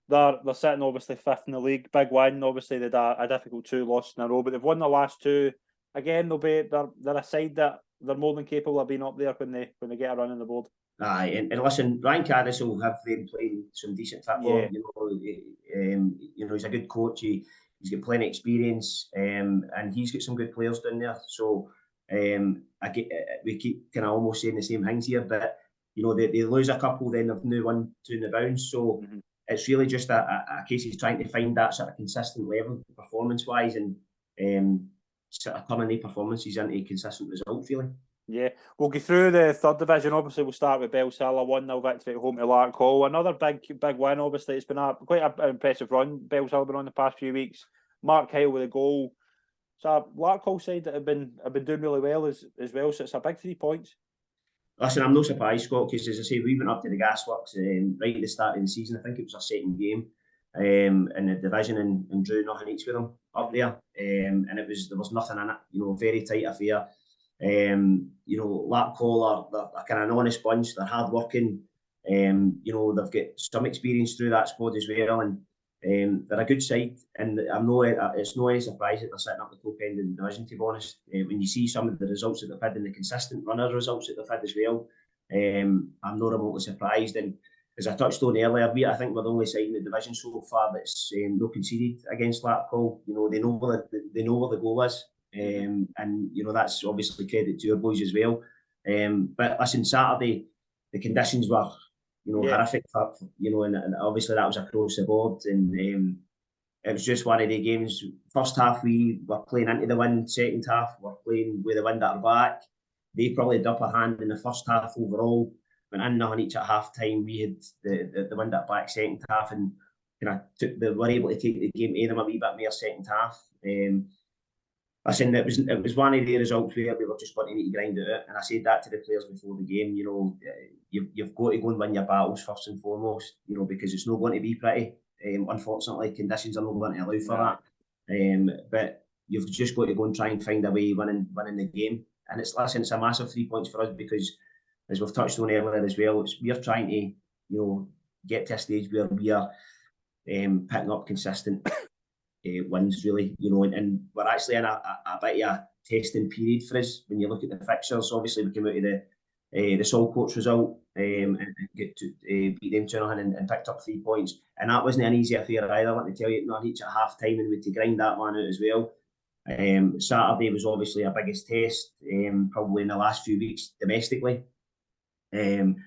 they're sitting obviously 5th in the league. Big win, obviously they had a difficult 2 losses in a row, but they've won the last 2. Again, they're a side that they're more than capable of being up there when they get a run on the board. Aye, and listen, Ryan Caddis will have them playing some decent football. Yeah. He's a good coach. He's got plenty of experience, and he's got some good players down there. So we keep kind of almost saying the same things here, but they lose a couple, then they've now won 2 in the bounce. So it's really just a case of trying to find that sort of consistent level performance-wise, and sort of turning the performances into consistent results, really. Yeah, we'll go through the 3rd division. Obviously, we'll start with Bellshill, a 1-0 victory at home to Larkhall. Another big win, obviously. It's been quite an impressive run Bellshill been on the past few weeks. Mark Hale with a goal. So Larkhall side that have been doing really well as well, so it's a big 3 points. Listen, I'm no surprised, Scott, because as I say, we went up to the Gasworks right at the start of the season. I think it was our second game in the division, and drew nothing each with them up there. And there was nothing in it, very tight affair. Larkhall are kind of an honest bunch. They're hard working. They've got some experience through that squad as well, and they're a good side. And it's no any surprise that they're sitting up the top end of the division, to be honest. When you see some of the results that they've had and the consistent run of results that they've had as well, I'm not remotely surprised. And as I touched on earlier, I think we're the only side in the division so far that's not conceded against Larkhall. They know where the goal is. And that's obviously credit to your boys as well. But listen, Saturday the conditions were horrific for, and obviously that was across the board, and it was just one of the games. First half we were playing into the wind, second half we're playing with the wind at our back. They probably had the upper hand in the first half overall, went in nothing each at half time. We had the wind at back second half, and they were able to take the game to them a wee bit more second half. Listen, it was one of the results where we were just wanting to grind it out, and I said that to the players before the game. You've got to go and win your battles first and foremost. Because it's not going to be pretty. Unfortunately, conditions are not going to allow for that. But you've just got to go and try and find a way winning the game. And it's a massive 3 points for us, because, as we've touched on earlier as well, we're trying to get to a stage where we are picking up consistent wins really, and we're actually in a bit of a testing period for us when you look at the fixtures. Obviously, we came out of the Saltcoats result and get to beat them 2-0 and picked up 3 points, and that wasn't an easy affair either. Let me tell you, not each at half time, and we had to grind that one out as well. Saturday was obviously our biggest test, probably in the last few weeks domestically. And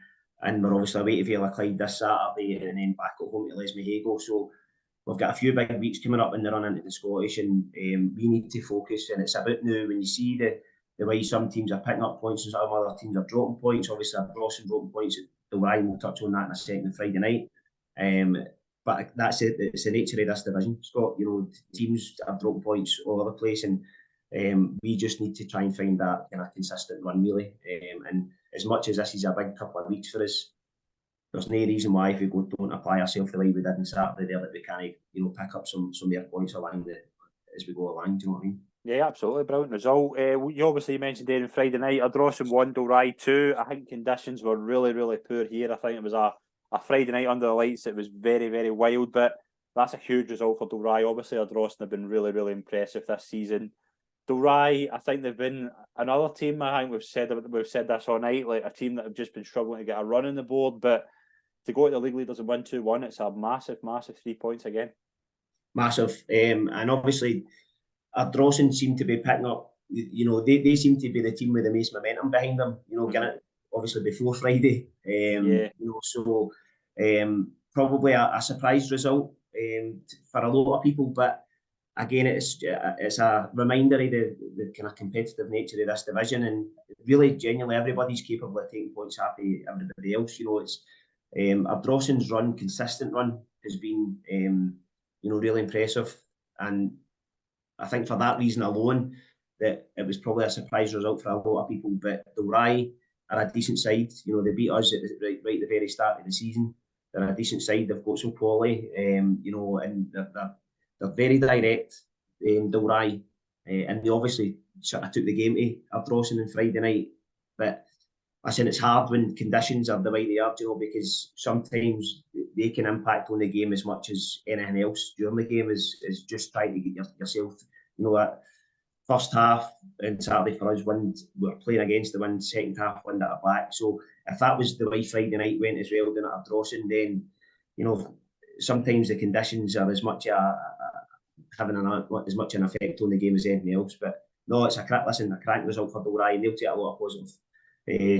we're obviously away to Villa Clyde this Saturday and then back at home to Lesmahago. So we've got a few big weeks coming up in the run into the Scottish, and we need to focus. And it's about now when you see the way some teams are picking up points and some other teams are dropping points. Obviously, Ross and dropping points at the Ryan. We'll touch on that in a second Friday night. But that's it. It's the nature of this division, Scott. Teams are dropping points all over the place, and we just need to try and find that kind of consistent run, really. And as much as this is a big couple of weeks for us, there's no reason why if we don't apply ourselves the way we did on Saturday there that we can't, pick up some more points along as we go along. Do you know what I mean? Yeah, absolutely. Brilliant result. You obviously mentioned there on Friday night, Ardrossan 1, Dalry 2. I think conditions were really, really poor here. I think it was a Friday night under the lights. It was very, very wild, but that's a huge result for Dalry. Obviously, Ardrossan have been really, really impressive this season. Dalry, I think they've been another team. I think we've said this all night, like a team that have just been struggling to get a run on the board, but to go to the league leaders and win 2-1, it's a massive, massive 3 points again. Massive. And obviously, Ardrossan seem to be picking up, they seem to be the team with the most momentum behind them, getting it obviously before Friday. So probably a surprise result for a lot of people, but again, it's a reminder of the kind of competitive nature of this division, and really, genuinely, everybody's capable of taking points off everybody else. It's Ardrossan's consistent run has been, really impressive, and I think for that reason alone, that it was probably a surprise result for a lot of people. But Dalry are a decent side. They beat us right at the very start of the season. They're a decent side. They've got some quality, and they're very direct, Dalry, and they obviously sort of took the game to Ardrossan on Friday night. But I said it's hard when conditions are the way they are, because sometimes they can impact on the game as much as anything else during the game is just trying to get yourself, that first half and Saturday for us, we're playing against the wind, second half, wind at our back. So if that was the way Friday night went as well down at Ardrossan, then, sometimes the conditions are as much having as much an effect on the game as anything else. But no, it's a crack result for Dalry, and they'll take a lot of positive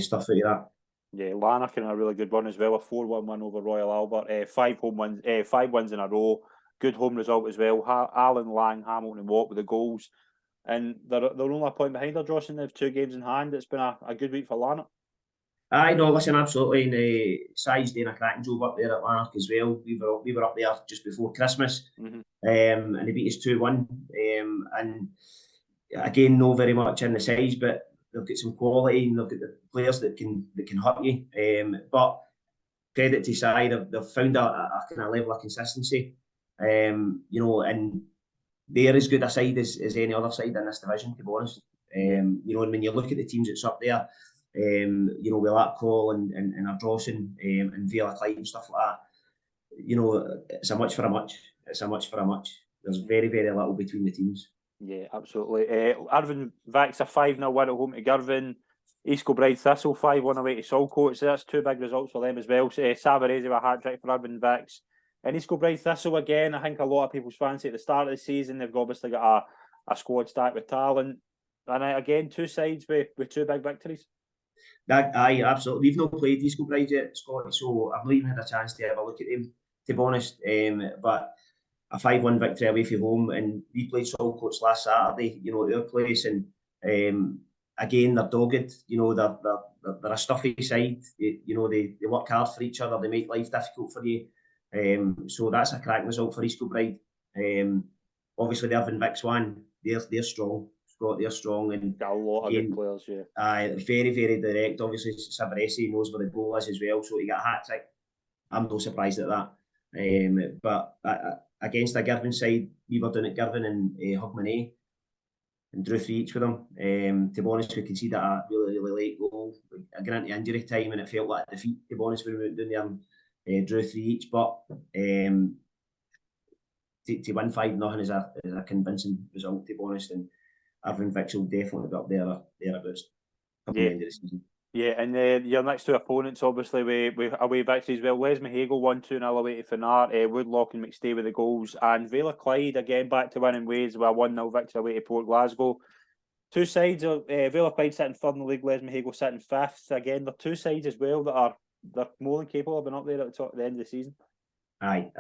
stuff out of that. Yeah, Lanark in a really good run as well, a 4-1 win over Royal Albert, 5 wins in a row, good home result as well. Allen, Lang, Hamilton and Watt with the goals, and they're only a point behind Ardrossan. They have 2 games in hand. It's been a good week for Lanark. Aye, no, listen, absolutely. And Si's doing a cracking job up there at Lanark as well. We were up there just before Christmas, and they beat us 2-1. And again, no very much in the size, but they've got some quality and they've got the players that can hurt you. But credit to Si, they've found a kind of level of consistency. And they're as good a side as any other side in this division, to be honest. And when you look at the teams that's up there, with Larkhall and Ardrossan and Villa Clyde and stuff like that, it's a much for a much. It's a much for a much. There's very, very little between the teams. Yeah, absolutely. Irvine Vax a 5-0 win at home to Girvan. East Kilbride Thistle 5-1 away to Saltcoats. So that's 2 big results for them as well. Savarese with a hat-trick for Irvine Vax. And East Kilbride Thistle again, I think a lot of people's fancy at the start of the season. They've obviously got a squad stacked with talent. And again, 2 sides with 2 big victories. Aye, absolutely. We've not played East Kilbride yet, Scott, so I've not even had a chance to have a look at them, to be honest. But a 5-1 victory away from home, and we played Saltcoats last Saturday, at their place, and again they're dogged, they're a stuffy side, they work hard for each other, they make life difficult for you, so that's a cracking result for East Kilbride. Obviously the Irvine Vix one, they're strong, Scott, they're strong, and got a lot of good players, yeah. Very, very direct. Obviously Savarese knows where the goal is as well, so he got a hat-trick. I'm no surprised at that. But against a Girvan side, we were down at Girvan and Hogmanay and drew 3 each with them. To be honest, we conceded a really, really late goal. I got into injury time and it felt like a defeat, to be honest, when we went down there and drew 3 each. But to to win 5-0 is a convincing result, to be honest. And Irvine Vix will definitely be up thereabouts come the end of the season. Yeah, and your next two opponents, obviously, with away victories. Well, Les Mahego 1-2-0 away to Finnart, Woodlock and McStay with the goals, and Vale of Clyde again back to winning ways with a 1-0 victory away to Port Glasgow. Two sides of Vale of Clyde sitting third in the league, Les Mahego sitting fifth. Again, they're two sides as well that they're more than capable of being up there at the end of the season. Aye.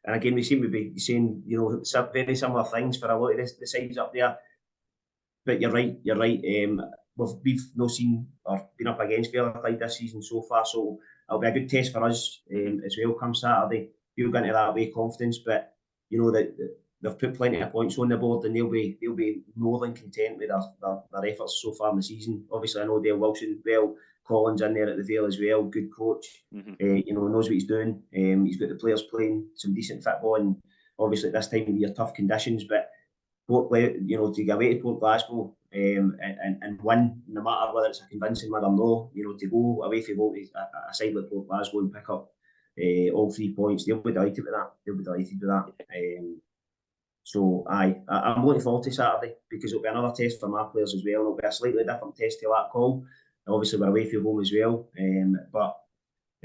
And again, we seem to be saying, very similar things for a lot of the sides up there. But you're right. We've not seen or been up against Vale of Clyde this season so far, so it'll be a good test for us as well come Saturday. We'll go into that way confidence, but that they've put plenty of points on the board, and they'll be more than content with their efforts so far in the season. Obviously, I know Dale Wilson well, Collins in there at the Vale as well, good coach. Knows what he's doing. He's got the players playing some decent football, and obviously at this time of year, tough conditions, but to go away to Port Glasgow and win, no matter whether it's a convincing win or no, to go away for a side like Port Glasgow and pick up all 3 points, they'll be delighted with that. So I'm looking forward to Saturday because it'll be another test for my players as well. It'll be a slightly different test to that call. Obviously, we're away from home as well, but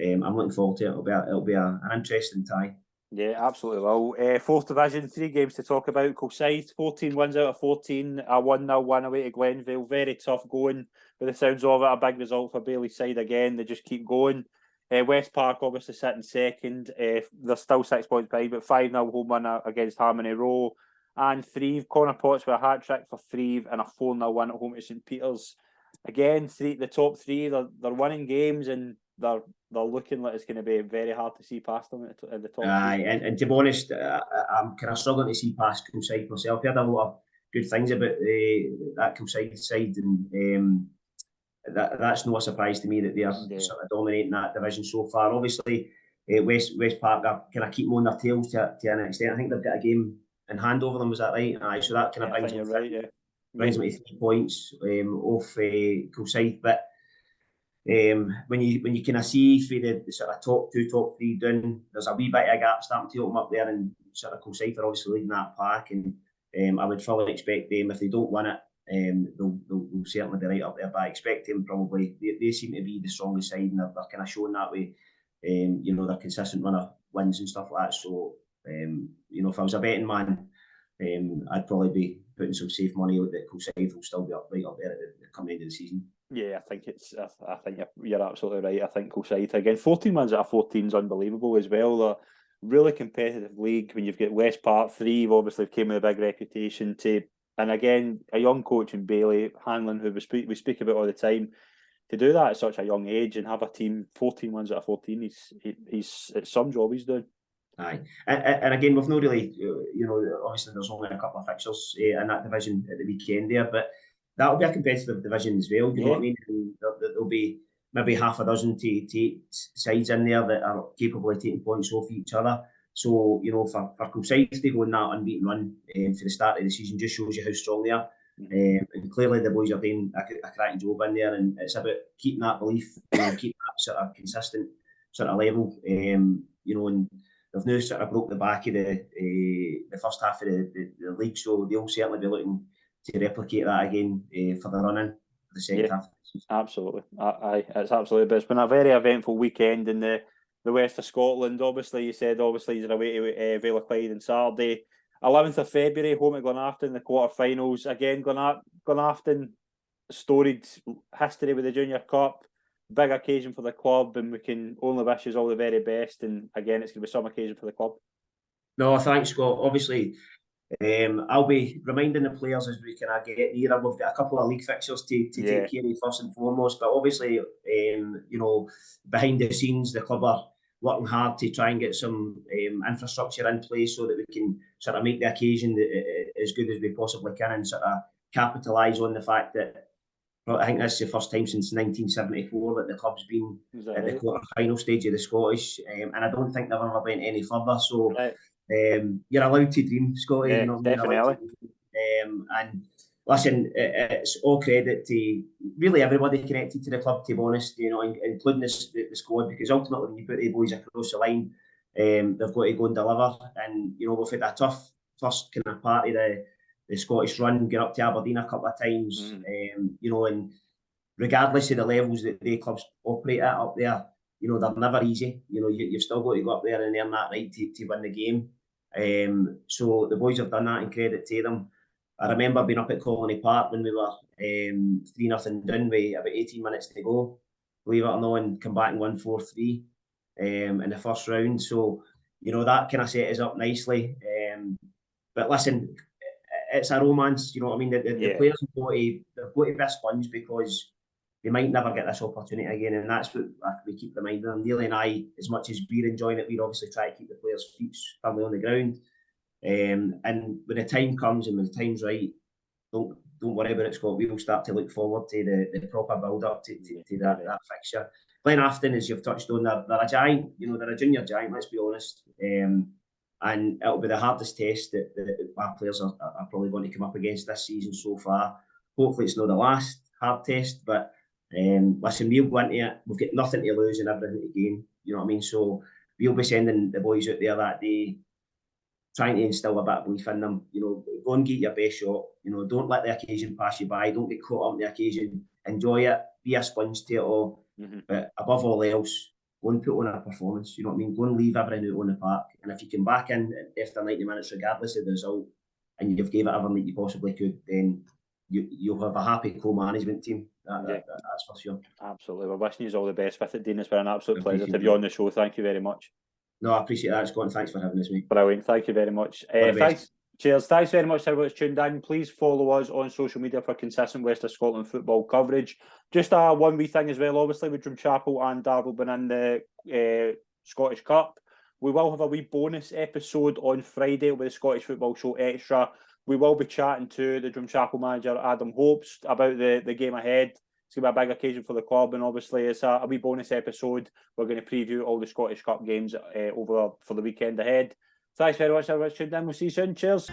I'm looking forward to it. It'll be an interesting tie. Yeah, absolutely. Well, fourth division, 3 games to talk about. Kilsyth, 14 wins out of 14, a 1-0 win away to Glenville. Very tough going, but the sounds of it, a big result for Bailey's side again. They just keep going. West Park obviously sitting second. They're still 6 points behind, but 5-0 home win against Harmony Row. And Threave, Connor Potts with a hat-trick for Threave and a 4-0 win at home to St Peters. Again, the top 3, they're winning games, and they're looking like it's going to be very hard to see past them at the top. And to be honest, I'm kind of struggling to see past Kilsyth myself. I heard a lot of good things about that Kilsyth side, and that's no surprise to me that they're sort of dominating that division so far. Obviously, West Park are kind of keeping on their tails to an extent. I think they've got a game in hand over them. Was that right? Aye, so that kind of brings them to 3 points off Kilsyth, but. When you kind of see for the sort of top 3 down, there's a wee bit of a gap starting to open up there, and sort of Kilsyth are obviously leading that pack, and I would fully expect them, if they don't win it, they'll certainly be right up there. But I expect them probably, they seem to be the strongest side, and they're kind of showing that way. They're consistent run of wins and stuff like that. So if I was a betting man, I'd probably be putting some safe money out that Kilsyth will still be right up there at the coming end of the season. Yeah, I think you're absolutely right. I think Kilsyth again, 14 wins out of 14 is unbelievable as well. They're really competitive league when you've got West Park, Threave obviously came with a big reputation and again a young coach in Bailey Hanlon, who we speak about all the time, to do that at such a young age and have a team 14 wins out of 14. He's it's some job he's doing. Aye, and again, we've not really, obviously there's only a couple of fixtures in that division at the weekend there, but that'll be a competitive division as well. You know what I mean? And there'll be maybe half a dozen to 8 sides in there that are capable of taking points off each other. So, for Kilsyth to go on that unbeaten run for the start of the season just shows you how strong they are. And clearly the boys are doing a cracking job in there, and it's about keeping that belief, keeping that sort of consistent sort of level, and they've now sort of broke the back of the first half of the league, so they'll certainly be looking to replicate that again for the run-in for the second half. Absolutely. It's absolutely. But it's been a very eventful weekend in the west of Scotland. Obviously, you're away to Vale of Clyde on Saturday. 11th of February, home at Glenafton, the quarter-finals. Again, Glenafton, storied history with the Junior Cup. Big occasion for the club, and we can only wish you all the very best. And again, it's going to be some occasion for the club. No, thanks, Scott. Obviously, I'll be reminding the players as we kind of get nearer. We've got a couple of league fixtures to take care of first and foremost, but obviously, behind the scenes, the club are working hard to try and get some infrastructure in place so that we can sort of make the occasion as good as we possibly can, and sort of capitalise on the fact that I think this is the first time since 1974 that the club's been at the quarter-final stage of the Scottish, and I don't think they've ever went any further. So you're allowed to dream, Scotty. Yeah, definitely. And listen, it's all credit to really everybody connected to the club, to be honest, including the squad, because ultimately when you put the boys across the line, they've got to go and deliver. And we've had a tough first kind of part of the Scottish run, get up to Aberdeen a couple of times. And regardless of the levels that the clubs operate at up there, they're never easy. You've still got to go up there and earn that right to win the game. So the boys have done that, and credit to them. I remember being up at Colony Park when we were 3-0 down with about 18 minutes to go, believe it or not, and come back and win 4-3 in the first round. So, that kind of set us up nicely. But listen, it's a romance, the players have got to be a sponge, because they might never get this opportunity again, and that's what we keep reminding them. Neil and I, as much as we're enjoying it, we're obviously trying to keep the players' feet firmly on the ground. And when the time comes and when the time's right, don't worry about it, Scott. We will start to look forward to the proper build up to that fixture. Glenafton, as you've touched on, they're a giant. They're a junior giant. Let's be honest. And it'll be the hardest test that our players are probably going to come up against this season so far. Hopefully, it's not the last hard test, but listen, we'll go into it. We've got nothing to lose and everything to gain. You know what I mean? So we'll be sending the boys out there that day, trying to instill a bit of belief in them. Go and get your best shot. Don't let the occasion pass you by. Don't get caught up in the occasion. Enjoy it. Be a sponge to it all. But above all else, go and put on a performance. You know what I mean? Go and leave everything out on the park. And if you come back in after 90 minutes, regardless of the result, and you've gave it everything that you possibly could, then you'll have a happy co-management team. That's for sure. Absolutely. We're wishing you all the best with it, Dean. It's been an absolute pleasure to have you on the show. Thank you very much. No, I appreciate that, Scott, and thanks for having us, mate. Brilliant. Thank you very much. Thanks. Cheers. Thanks very much to everyone that's tuned in. Please follow us on social media for consistent West of Scotland football coverage. Just one wee thing as well, obviously, with Drumchapel and Darvel being in the Scottish Cup. We will have a wee bonus episode on Friday with the Scottish Football Show Extra. We will be chatting to the Drumchapel manager, Adam Hopes, about the game ahead. It's going to be a big occasion for the club, and obviously it's a wee bonus episode. We're going to preview all the Scottish Cup games over for the weekend ahead. Thanks very much, everyone. We'll see you soon. Cheers.